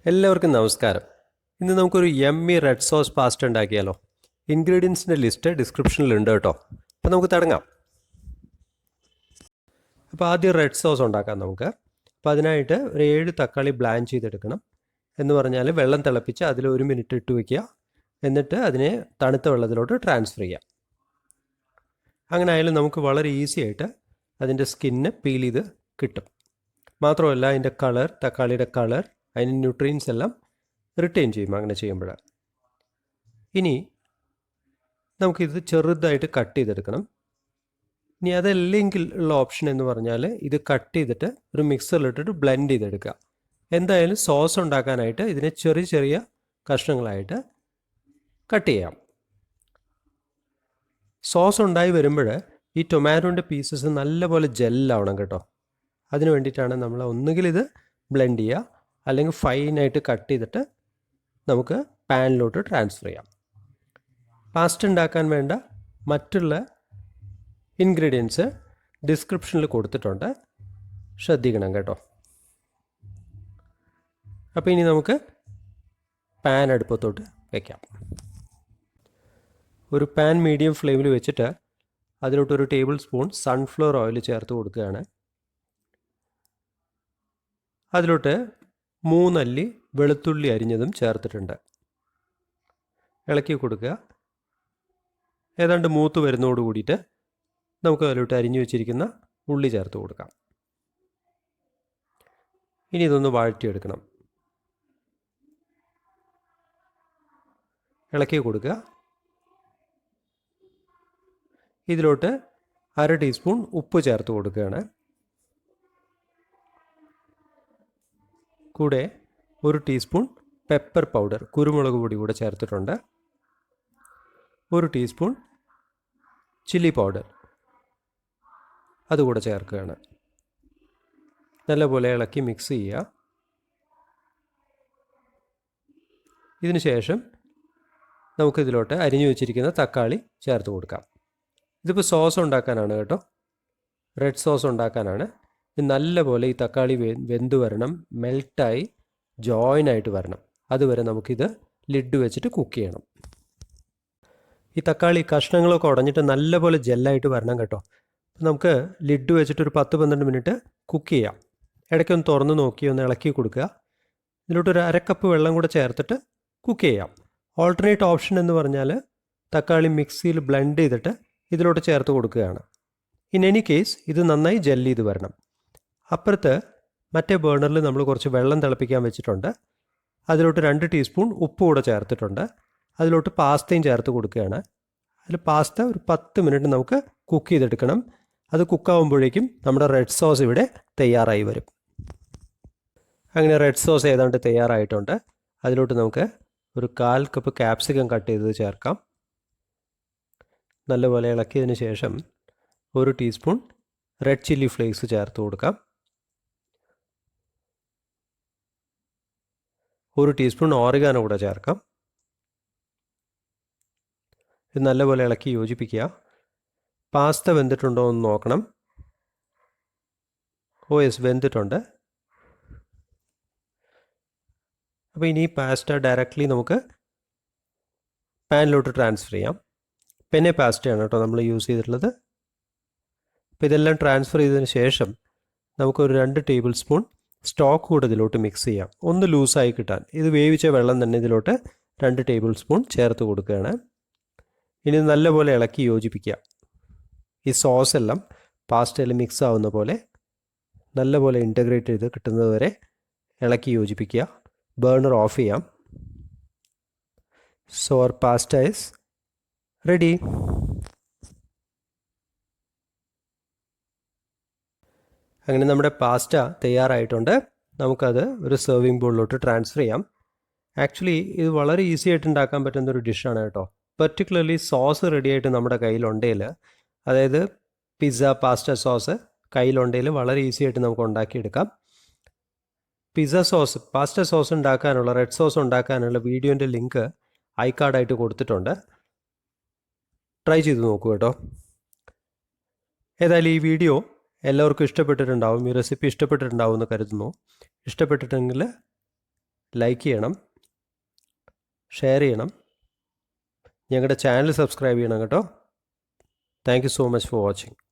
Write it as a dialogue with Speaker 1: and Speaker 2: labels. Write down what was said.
Speaker 1: എല്ലാവർക്കും നമസ്കാരം. ഇന്ന് നമുക്കൊരു യമ്മി റെഡ് സോസ് പാസ്ത ഉണ്ടാക്കിയാലോ. ഇൻഗ്രീഡിയൻസിൻ്റെ ലിസ്റ്റ് ഡിസ്ക്രിപ്ഷനിലുണ്ട് കേട്ടോ. അപ്പോൾ നമുക്ക് തുടങ്ങാം. അപ്പോൾ ആദ്യം റെഡ് സോസ് ഉണ്ടാക്കാം നമുക്ക്. അപ്പോൾ അതിനായിട്ട് ഒരു 7 തക്കാളി ബ്ലാഞ്ച് ചെയ്തെടുക്കണം. എന്ന് പറഞ്ഞാൽ വെള്ളം തിളപ്പിച്ച് അതിൽ 1 മിനിറ്റ് ഇട്ട് വയ്ക്കുക. എന്നിട്ട് അതിനെ തണുത്ത വെള്ളത്തിലോട്ട് ട്രാൻസ്ഫർ ചെയ്യാം. അങ്ങനെ ആയാലും നമുക്ക് വളരെ ഈസി ആയിട്ട് അതിൻ്റെ സ്കിന്ന് പീൽ ചെയ്ത് കിട്ടും. മാത്രമല്ല അതിൻ്റെ കളർ, തക്കാളിയുടെ കളർ, അതിന് ന്യൂട്രിയൻസ് എല്ലാം റിട്ടൈൻ ചെയ്യും അങ്ങനെ ചെയ്യുമ്പോൾ. ഇനി നമുക്കിത് ചെറുതായിട്ട് കട്ട് ചെയ്തെടുക്കണം. ഇനി അതല്ലെങ്കിൽ ഉള്ള ഓപ്ഷൻ എന്ന് പറഞ്ഞാൽ ഇത് കട്ട് ചെയ്തിട്ട് ഒരു മിക്സറിലിട്ടിട്ട് ബ്ലെൻഡ് ചെയ്തെടുക്കുക. എന്തായാലും സോസ് ഉണ്ടാക്കാനായിട്ട് ഇതിനെ ചെറിയ ചെറിയ കഷ്ണങ്ങളായിട്ട് കട്ട് ചെയ്യാം. സോസ് ഉണ്ടായി വരുമ്പോൾ ഈ ടൊമാറ്റോൻ്റെ പീസസ് നല്ലപോലെ ജെല്ലാവണം കേട്ടോ. അതിന് വേണ്ടിയിട്ടാണ് നമ്മൾ ഒന്നുകിൽ ഇത് ബ്ലെൻഡ് ചെയ്യുക, അല്ലെങ്കിൽ ഫൈനായിട്ട് കട്ട് ചെയ്തിട്ട് നമുക്ക് പാനിലോട്ട് ട്രാൻസ്ഫർ ചെയ്യാം. പാസ്ത ഉണ്ടാക്കാൻ വേണ്ട മറ്റുള്ള ഇൻഗ്രീഡിയൻസ് ഡിസ്ക്രിപ്ഷനിൽ കൊടുത്തിട്ടുണ്ട്, ശ്രദ്ധിക്കണം കേട്ടോ. അപ്പോൾ ഇനി നമുക്ക് പാൻ അടുപ്പത്തോട്ട് വയ്ക്കാം. ഒരു പാൻ മീഡിയം ഫ്ലെയിമിൽ വെച്ചിട്ട് അതിലോട്ട് 1 ടേബിൾ സ്പൂൺ സൺഫ്ലവർ ഓയിൽ ചേർത്ത് കൊടുക്കുകയാണ്. അതിലോട്ട് 3 അല്ലി വെളുത്തുള്ളി അരിഞ്ഞതും ചേർത്തിട്ടുണ്ട്. ഇളക്കി കൊടുക്കുക. ഏതാണ്ട് മൂത്ത് വരുന്നതോട് കൂടിയിട്ട് നമുക്ക് അതിലോട്ട് അരിഞ്ഞു വെച്ചിരിക്കുന്ന ഉള്ളി ചേർത്ത് കൊടുക്കാം. ഇനി ഇതൊന്ന് വഴറ്റിയെടുക്കണം. ഇളക്കി കൊടുക്കുക. ഇതിലോട്ട് 1/2 ടീസ്പൂൺ ഉപ്പ് ചേർത്ത് കൊടുക്കുകയാണ്. കൂടെ 1 ടീസ്പൂൺ പെപ്പർ പൗഡർ, കുരുമുളക് പൊടി കൂടെ ചേർത്തിട്ടുണ്ട്. 1 ടീസ്പൂൺ ചില്ലി പൗഡർ അതുകൂടെ ചേർക്കുകയാണ്. നല്ലപോലെ ഇളക്കി മിക്സ് ചെയ്യുക. ഇതിന് ശേഷം നമുക്കിതിലോട്ട് അരിഞ്ഞു വെച്ചിരിക്കുന്ന തക്കാളി ചേർത്ത് കൊടുക്കാം. ഇതിപ്പോൾ സോസ് ഉണ്ടാക്കാനാണ് കേട്ടോ, റെഡ് സോസ് ഉണ്ടാക്കാനാണ്. നല്ലപോലെ ഈ തക്കാളി വെന്ത് വരണം, മെൽട്ടായി ജോയിനായിട്ട് വരണം. അതുവരെ നമുക്കിത് ലിഡ് വെച്ചിട്ട് കുക്ക് ചെയ്യണം. ഈ തക്കാളി കഷ്ണങ്ങളൊക്കെ ഉടഞ്ഞിട്ട് നല്ലപോലെ ജെല്ലായിട്ട് വരണം കേട്ടോ. നമുക്ക് ലിഡ് വെച്ചിട്ട് ഒരു 10-12 മിനിറ്റ് കുക്ക് ചെയ്യാം. ഇടയ്ക്കൊന്ന് തുറന്ന് നോക്കി ഒന്ന് ഇളക്കി കൊടുക്കുക. ഇതിലോട്ട് 1/2 കപ്പ് വെള്ളം കൂടെ ചേർത്തിട്ട് കുക്ക് ചെയ്യാം. ഓൾട്ടർനേറ്റ് ഓപ്ഷൻ എന്ന് പറഞ്ഞാൽ തക്കാളി മിക്സിയിൽ ബ്ലെൻഡ് ചെയ്തിട്ട് ഇതിലോട്ട് ചേർത്ത് കൊടുക്കുകയാണ്. ഇൻ എനി കേസ് ഇത് നന്നായി ജെല്ല് ചെയ്ത് വരണം. അപ്പുറത്ത് മറ്റേ ബേണറിൽ നമ്മൾ കുറച്ച് വെള്ളം തിളപ്പിക്കാൻ വെച്ചിട്ടുണ്ട്. അതിലോട്ട് 2 ടീസ്പൂൺ ഉപ്പ് കൂടെ ചേർത്തിട്ടുണ്ട്. അതിലോട്ട് പാസ്തയും ചേർത്ത് കൊടുക്കുകയാണ്. അതിൽ പാസ്ത ഒരു 10 മിനിറ്റ് നമുക്ക് കുക്ക് ചെയ്തെടുക്കണം. അത് കുക്കാവുമ്പോഴേക്കും നമ്മുടെ റെഡ് സോസ് ഇവിടെ തയ്യാറായി വരും. അങ്ങനെ റെഡ് സോസ് ഏതാണ്ട് തയ്യാറായിട്ടുണ്ട്. അതിലോട്ട് നമുക്ക് ഒരു 1/4 കപ്പ് ക്യാപ്സിക്കം കട്ട് ചെയ്തത് ചേർക്കാം. നല്ലപോലെ ഇളക്കിയതിന് ശേഷം 1 ടീസ്പൂൺ റെഡ് ചില്ലി ഫ്ലേക്സ് ചേർത്ത് കൊടുക്കാം. 1 ടീസ്പൂൺ ഓറിഗാനോ കൂടെ ചേർക്കാം. ഇത് നല്ലപോലെ ഇളക്കി യോജിപ്പിക്കുക. പാസ്ത വെന്തിട്ടുണ്ടോ എന്ന് നോക്കണം. യെസ്, വെന്തിട്ടുണ്ട്. അപ്പോൾ ഇനി പാസ്ത ഡയറക്റ്റ്ലി നമുക്ക് പാനിലോട്ട് ട്രാൻസ്ഫർ ചെയ്യാം. പെന്നെ പാസ്റ്റയാണ് കേട്ടോ നമ്മൾ യൂസ് ചെയ്തിട്ടുള്ളത്. അപ്പോൾ ഇതെല്ലാം ട്രാൻസ്ഫർ ചെയ്തതിന് ശേഷം നമുക്കൊരു 2 ടേബിൾ സ്പൂൺ സ്റ്റോക്ക് കൂടെ ഇതിലോട്ട് മിക്സ് ചെയ്യാം, ഒന്ന് ലൂസായി കിട്ടാൻ. ഇത് വേവിച്ച വെള്ളം തന്നെ ഇതിലോട്ട് 2 ടേബിൾ സ്പൂൺ ചേർത്ത് കൊടുക്കുകയാണ്. ഇനി നല്ലപോലെ ഇളക്കി യോജിപ്പിക്കുക. ഈ സോസ് എല്ലാം പാസ്റ്റയിൽ മിക്സ് ആവുന്ന പോലെ നല്ലപോലെ ഇൻറ്റഗ്രേറ്റ് ചെയ്ത് കിട്ടുന്നത് വരെ ഇളക്കി യോജിപ്പിക്കുക. ബേണർ ഓഫ് ചെയ്യാം. So our pasta is ready. അങ്ങനെ നമ്മുടെ പാസ്ത തയ്യാറായിട്ടുണ്ട്. നമുക്കത് ഒരു സെർവിങ് ബോളിലോട്ട് ട്രാൻസ്ഫർ ചെയ്യാം. ആക്ച്വലി ഇത് വളരെ ഈസി ആയിട്ട് ഉണ്ടാക്കാൻ പറ്റുന്നൊരു ഡിഷാണ് കേട്ടോ. പെർട്ടിക്കുലർലി സോസ് റെഡിയായിട്ട് നമ്മുടെ കയ്യിലുണ്ടെങ്കിൽ, അതായത് പിസ്സ, പാസ്ത സോസ് കയ്യിലുണ്ടെങ്കിൽ വളരെ ഈസി ആയിട്ട് നമുക്ക് ഉണ്ടാക്കിയെടുക്കാം. പിസ്സ സോസ്, പാസ്ത സോസ് ഉണ്ടാക്കാനുള്ള, റെഡ് സോസ് ഉണ്ടാക്കാനുള്ള വീഡിയോൻ്റെ ലിങ്ക് ഐകാർഡായിട്ട് കൊടുത്തിട്ടുണ്ട്. ട്രൈ ചെയ്ത് നോക്കൂ കേട്ടോ. ഏതായാലും ഈ വീഡിയോ എല്ലാവർക്കും ഇഷ്ടപ്പെട്ടിട്ടുണ്ടാവും, ഈ റെസിപ്പി ഇഷ്ടപ്പെട്ടിട്ടുണ്ടാവും എന്ന് കരുതുന്നു. ഇഷ്ടപ്പെട്ടിട്ടെങ്കിൽ ലൈക്ക് ചെയ്യണം, ഷെയർ ചെയ്യണം, ഞങ്ങളുടെ ചാനൽ സബ്സ്ക്രൈബ് ചെയ്യണം കേട്ടോ. Thank you so much for watching.